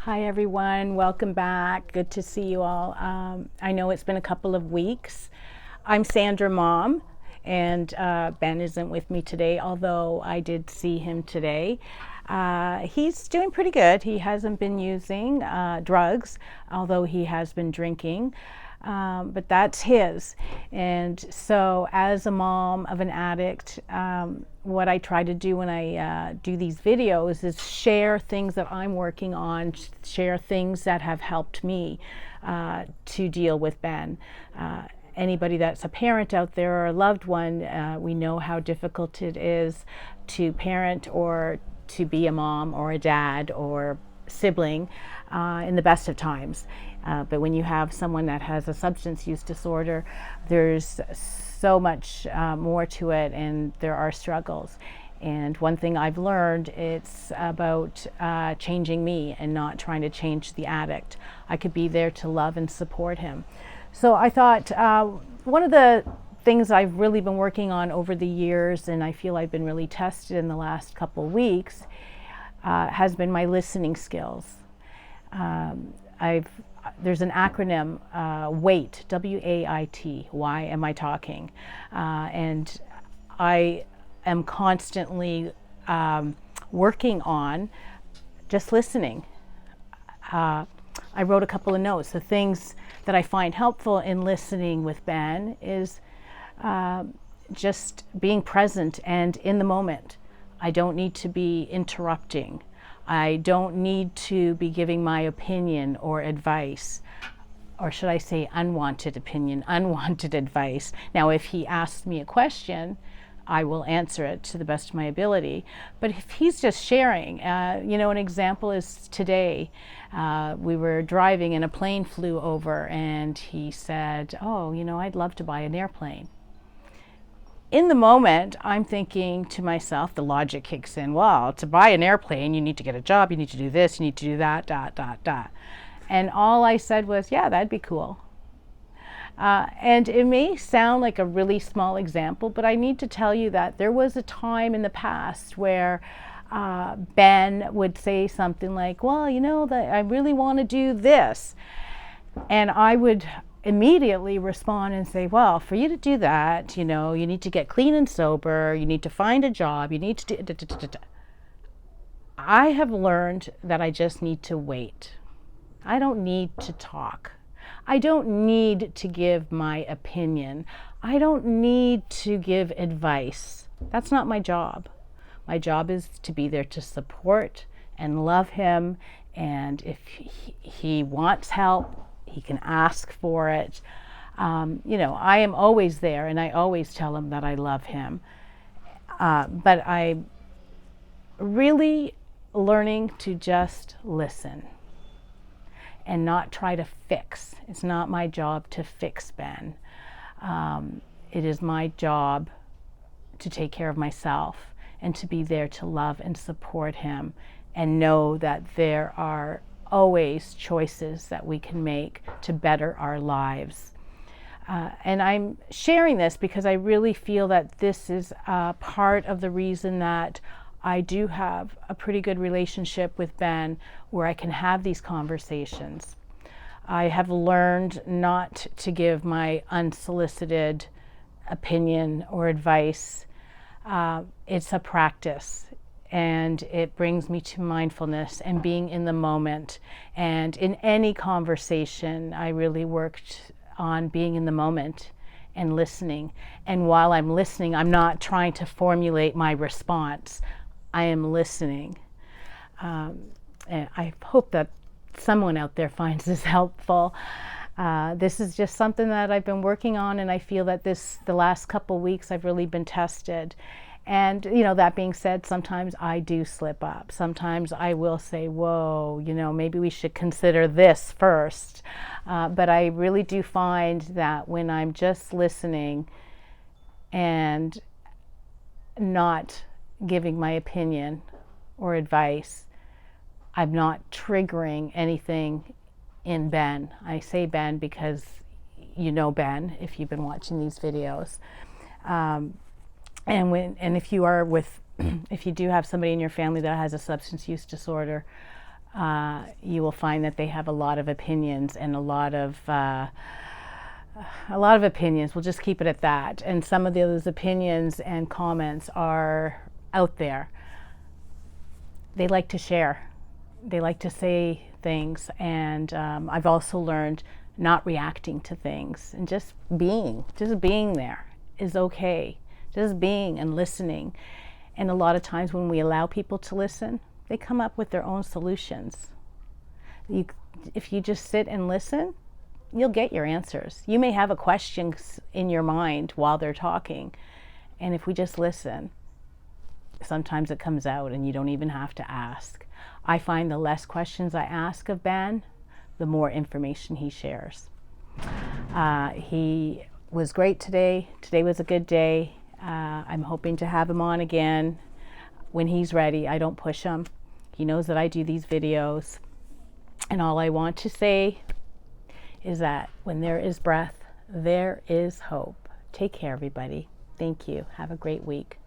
Hi everyone, welcome back. Good to see you all. I know it's been a couple of weeks. I'm Sandra Mom, and Ben isn't with me today, although I did see him today. He's doing pretty good. He hasn't been using drugs, although he has been drinking. But that's his. And so, as a mom of an addict, what I try to do when I do these videos is share things that I'm working on, share things that have helped me to deal with Ben. Anybody that's a parent out there or a loved one, we know how difficult it is to parent or to be a mom or a dad or sibling in the best of times. But when you have someone that has a substance use disorder, there's so much more to it, and there are struggles. And one thing I've learned, it's about changing me and not trying to change the addict. I could be there to love and support him. So I thought one of the things I've really been working on over the years, and I feel I've been really tested in the last couple weeks, has been my listening skills. There's an acronym, W.A.I.T, W-A-I-T, why am I talking? And I am constantly working on just listening. I wrote a couple of notes. The things that I find helpful in listening with Ben is just being present and in the moment. I don't need to be interrupting. I don't need to be giving my opinion or advice, or should I say unwanted opinion, unwanted advice. Now, if he asks me a question, I will answer it to the best of my ability. But if he's just sharing, an example is today. We were driving and a plane flew over, and he said, "Oh, I'd love to buy an airplane." In the moment, I'm thinking to myself, the logic kicks in, well, to buy an airplane, you need to get a job, you need to do this, you need to do that, dot, dot, dot. And all I said was, yeah, that'd be cool. And it may sound like a really small example, but I need to tell you that there was a time in the past where Ben would say something like, well, I really want to do this. And I would immediately respond and say, well, for you to do that, you need to get clean and sober, you need to find a job, you need to do. I have learned that I just need to wait. I don't need to talk. I don't need to give my opinion. I don't need to give advice. That's not my job. My job is to be there to support and love him. And if he wants help, he can ask for it. I am always there, and I always tell him that I love him. But I'm really learning to just listen and not try to fix. It's not my job to fix Ben. It is my job to take care of myself and to be there to love and support him, and know that there are always choices that we can make to better our lives. And I'm sharing this because I really feel that this is part of the reason that I do have a pretty good relationship with Ben, where I can have these conversations. I have learned not to give my unsolicited opinion or advice. It's a practice. And it brings me to mindfulness and being in the moment. And in any conversation, I really worked on being in the moment and listening. And while I'm listening, I'm not trying to formulate my response. I am listening. And I hope that someone out there finds this helpful. This is just something that I've been working on, and I feel that the last couple weeks I've really been tested. And, that being said, sometimes I do slip up. Sometimes I will say, whoa, maybe we should consider this first. But I really do find that when I'm just listening and not giving my opinion or advice, I'm not triggering anything in Ben. I say Ben because Ben, if you've been watching these videos. And if you are with, if you do have somebody in your family that has a substance use disorder, you will find that they have a lot of opinions, and a lot of opinions. We'll just keep it at that. And some of those opinions and comments are out there. They like to share. They like to say things. And I've also learned not reacting to things and just being there is okay. Just being and listening. And a lot of times when we allow people to listen, they come up with their own solutions. If you just sit and listen, you'll get your answers. You may have a question in your mind while they're talking. And if we just listen, sometimes it comes out and you don't even have to ask. I find the less questions I ask of Ben, the more information he shares. He was great today. Today was a good day. I'm hoping to have him on again when he's ready. I don't push him. He knows that I do these videos. And all I want to say is that when there is breath, there is hope. Take care, everybody. Thank you. Have a great week.